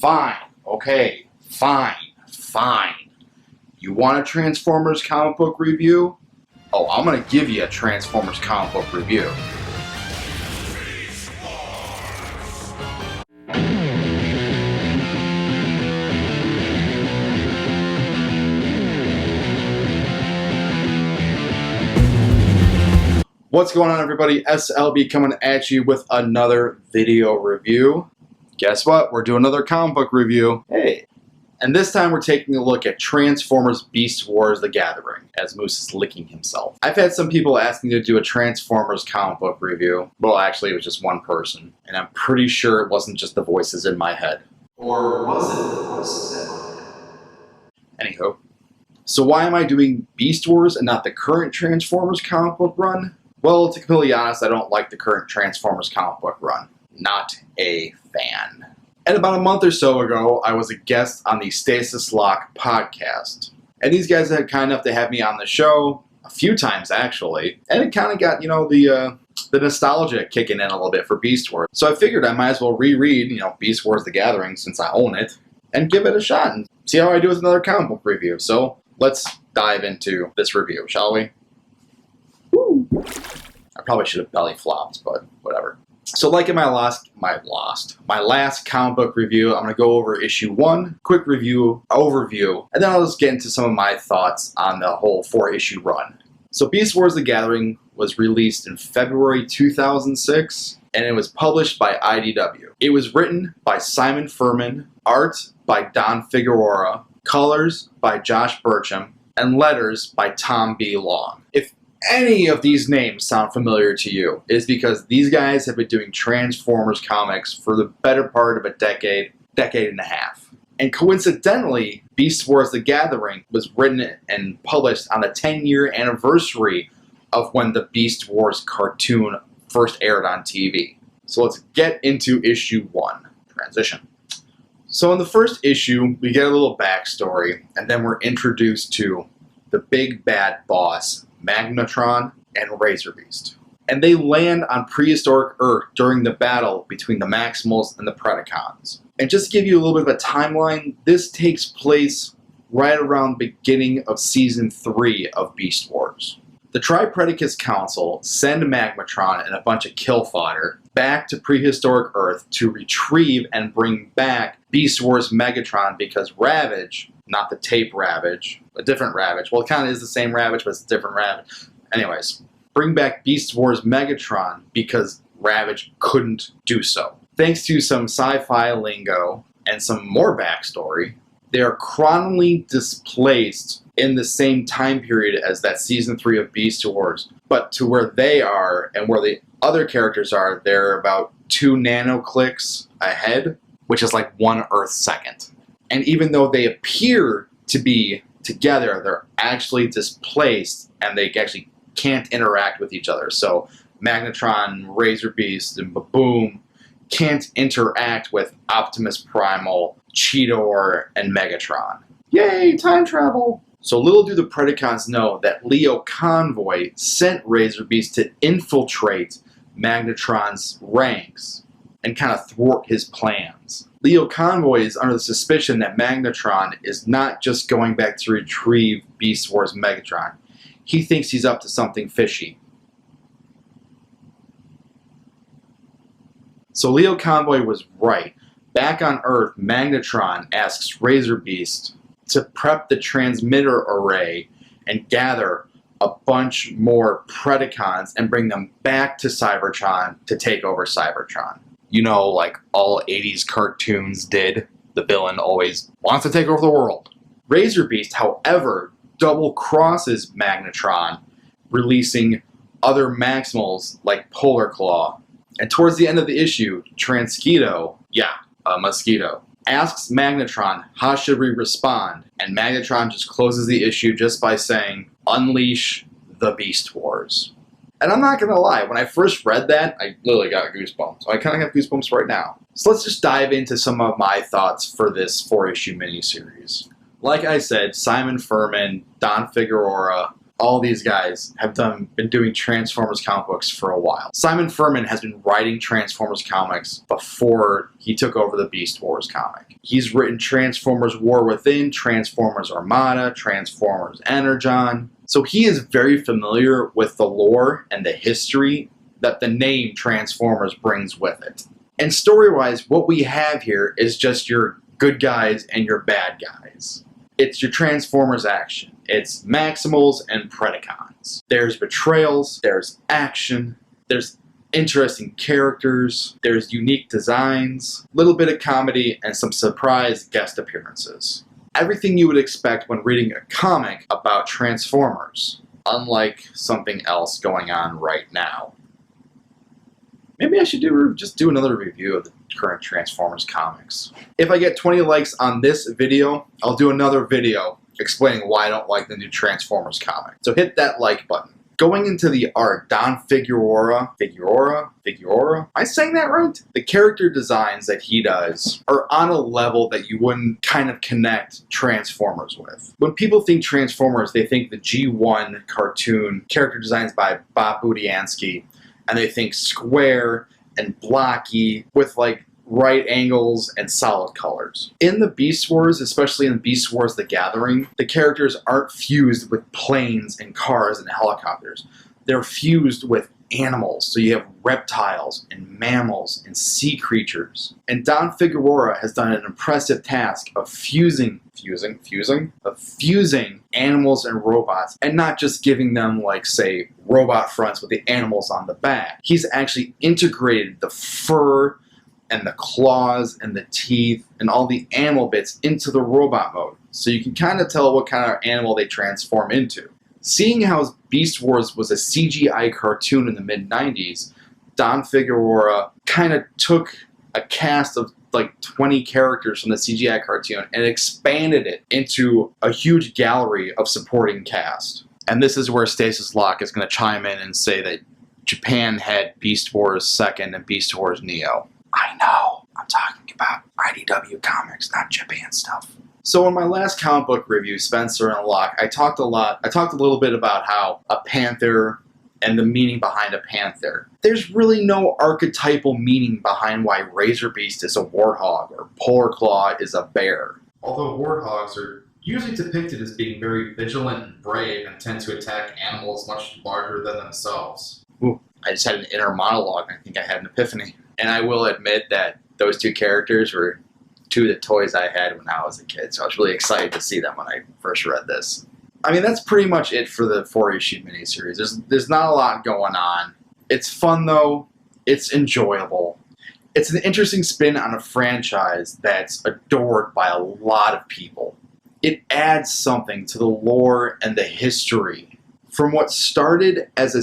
Fine. Okay. Fine. You want a Transformers comic book review? Oh, I'm gonna give you a Transformers comic book review. What's going on, everybody? S.L.B coming at you with another video review. Guess what? We're doing another comic book review. Hey. And this time we're taking a look at Transformers Beast Wars The Gathering, as Moose is licking himself. I've had some people ask me to do a Transformers comic book review. Well, actually, it was just one person. And I'm pretty sure it wasn't just the voices in my head. Or was it the voices in my head? Anywho. So why am I doing Beast Wars and not the current Transformers comic book run? Well, to be completely honest, I don't like the current Transformers comic book run. Not a fan. And about a month or so ago, I was a guest on the Stasis Lock podcast. And these guys had kind enough to have me on the show a few times, actually. And it kind of got, the nostalgia kicking in a little bit for Beast Wars. So I figured I might as well reread, Beast Wars The Gathering, since I own it, and give it a shot and see how I do with another comic book review. So let's dive into this review, shall we? Woo! I probably should have belly flopped, but whatever. So like in my last comic book review, I'm going to go over issue 1, quick review, overview, and then I'll just get into some of my thoughts on the whole 4-issue run. So Beast Wars The Gathering was released in February 2006, and it was published by IDW. It was written by Simon Furman, art by Don Figueroa, colors by Josh Burcham, and letters by Tom B. Long. If any of these names sound familiar to you, is because these guys have been doing Transformers comics for the better part of a decade and a half. And coincidentally, Beast Wars The Gathering was written and published on the 10-year anniversary of when the Beast Wars cartoon first aired on TV. So let's get into issue 1. Transition. So in the first issue, we get a little backstory, and then we're introduced to the big bad boss, Magnetron and Razor Beast. And they land on prehistoric Earth during the battle between the Maximals and the Predacons. And just to give you a little bit of a timeline, this takes place right around the beginning of Season 3 of Beast Wars. The Tri-Predacus Council send Magnetron and a bunch of kill fodder back to prehistoric Earth to retrieve and bring back Beast Wars Megatron because Ravage, not the tape Ravage, a different Ravage. Well, it kind of is the same Ravage, but it's a different Ravage. Anyways, bring back Beast Wars Megatron because Ravage couldn't do so. Thanks to some sci-fi lingo and some more backstory, they are chronically displaced in the same time period as that Season 3 of Beast Wars. But to where they are and where the other characters are, they're about 2 nanoclicks ahead, which is like 1 Earth second. And even though they appear to be together, they're actually displaced and they actually can't interact with each other. So Magnetron, Razor Beast, and Baboom can't interact with Optimus Primal, Cheetor, and Megatron. Yay, time travel! So little do the Predacons know that Leo Convoy sent Razor Beast to infiltrate Magnetron's ranks and kind of thwart his plans. Leo Convoy is under the suspicion that Magnetron is not just going back to retrieve Beast Wars Megatron. He thinks he's up to something fishy. So Leo Convoy was right. Back on Earth, Magnetron asks Razor Beast to prep the transmitter array and gather a bunch more Predacons and bring them back to Cybertron to take over Cybertron. Like all 80s cartoons did, the villain always wants to take over the world. Razor Beast, however, double-crosses Magnetron, releasing other Maximals like Polar Claw. And towards the end of the issue, Transketo, Mosquito, asks Magnetron, how should we respond? And Magnetron just closes the issue just by saying, unleash the Beast Wars. And I'm not going to lie, when I first read that, I literally got goosebumps. I kind of have goosebumps right now. So let's just dive into some of my thoughts for this 4-issue miniseries. Like I said, Simon Furman, Don Figueroa, All these guys have been doing Transformers comic books for a while. Simon Furman has been writing Transformers comics before he took over the Beast Wars comic. He's written Transformers War Within, Transformers Armada, Transformers Energon. So he is very familiar with the lore and the history that the name Transformers brings with it. And story-wise, what we have here is just your good guys and your bad guys. It's your Transformers action. It's Maximals and Predacons. There's betrayals, there's action, there's interesting characters, there's unique designs, a little bit of comedy, and some surprise guest appearances. Everything you would expect when reading a comic about Transformers, unlike something else going on right now. Maybe I should just do another review of the current Transformers comics. If I get 20 likes on this video, I'll do another video explaining why I don't like the new Transformers comic. So hit that like button. Going into the art, Don Figueroa, am I saying that right? The character designs that he does are on a level that you wouldn't kind of connect Transformers with. When people think Transformers, they think the G1 cartoon character designs by Bob Budiansky, and they think square and blocky with like right angles and solid colors. In the Beast Wars, especially in Beast Wars The Gathering, the characters aren't fused with planes and cars and helicopters. They're fused with animals. So you have reptiles and mammals and sea creatures. And Don Figueroa has done an impressive task of fusing animals and robots, and not just giving them, like, say, robot fronts with the animals on the back. He's actually integrated the fur and the claws and the teeth and all the animal bits into the robot mode. So you can kind of tell what kind of animal they transform into. Seeing how Beast Wars was a CGI cartoon in the mid-90s, Don Figueroa kind of took a cast of like 20 characters from the CGI cartoon and expanded it into a huge gallery of supporting cast. And this is where Stasis Locke is going to chime in and say that Japan had Beast Wars 2nd and Beast Wars Neo. I know, I'm talking about IDW comics, not Japan stuff. So in my last comic book review, Spencer and Locke, I talked a little bit about how a panther and the meaning behind a panther. There's really no archetypal meaning behind why Razor Beast is a warthog or Polar Claw is a bear. Although warthogs are usually depicted as being very vigilant and brave and tend to attack animals much larger than themselves. Ooh, I just had an inner monologue and I think I had an epiphany. And I will admit that those two characters were two of the toys I had when I was a kid, so I was really excited to see them when I first read this. I mean, that's pretty much it for the 4-issue miniseries. There's not a lot going on. It's fun, though. It's enjoyable. It's an interesting spin on a franchise that's adored by a lot of people. It adds something to the lore and the history. From what started as a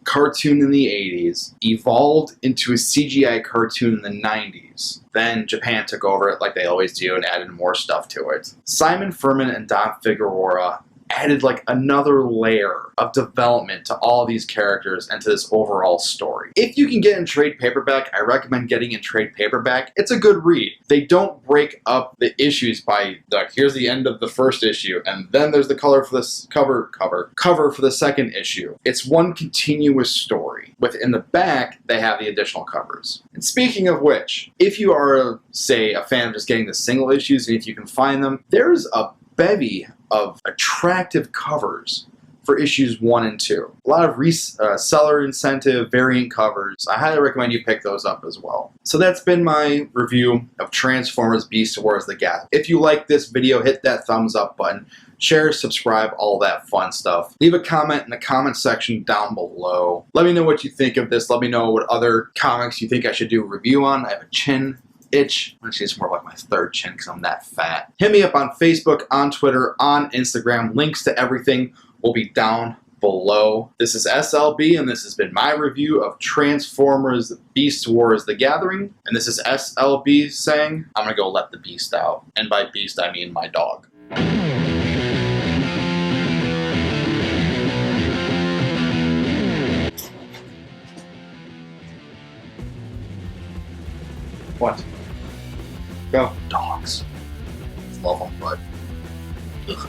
cartoon in the 80s, evolved into a CGI cartoon in the 90s. Then Japan took over it like they always do and added more stuff to it. Simon Furman and Don Figueroa added like another layer of development to all these characters and to this overall story. If you can get in trade paperback, I recommend getting in trade paperback. It's a good read. They don't break up the issues by, like, here's the end of the first issue, and then there's the color for this cover for the second issue. It's one continuous story. Within the back, they have the additional covers. And speaking of which, if you are, say, a fan of just getting the single issues, and if you can find them, there's a bevy of attractive covers for issues 1 and 2. A lot of seller incentive variant covers. I highly recommend you pick those up as well. So that's been my review of Transformers Beast Wars The Gathering. If you like this video, hit that thumbs up button. Share, subscribe, all that fun stuff. Leave a comment in the comment section down below. Let me know what you think of this. Let me know what other comics you think I should do a review on. I have a chin itch. Actually, it's more like my third chin because I'm that fat. Hit me up on Facebook, on Twitter, on Instagram. Links to everything will be down below. This is S.L.B, and this has been my review of Transformers Beast Wars The Gathering. And this is S.L.B saying, I'm gonna go let the beast out. And by beast, I mean my dog. What? Go. Dogs. Love them, but ugh.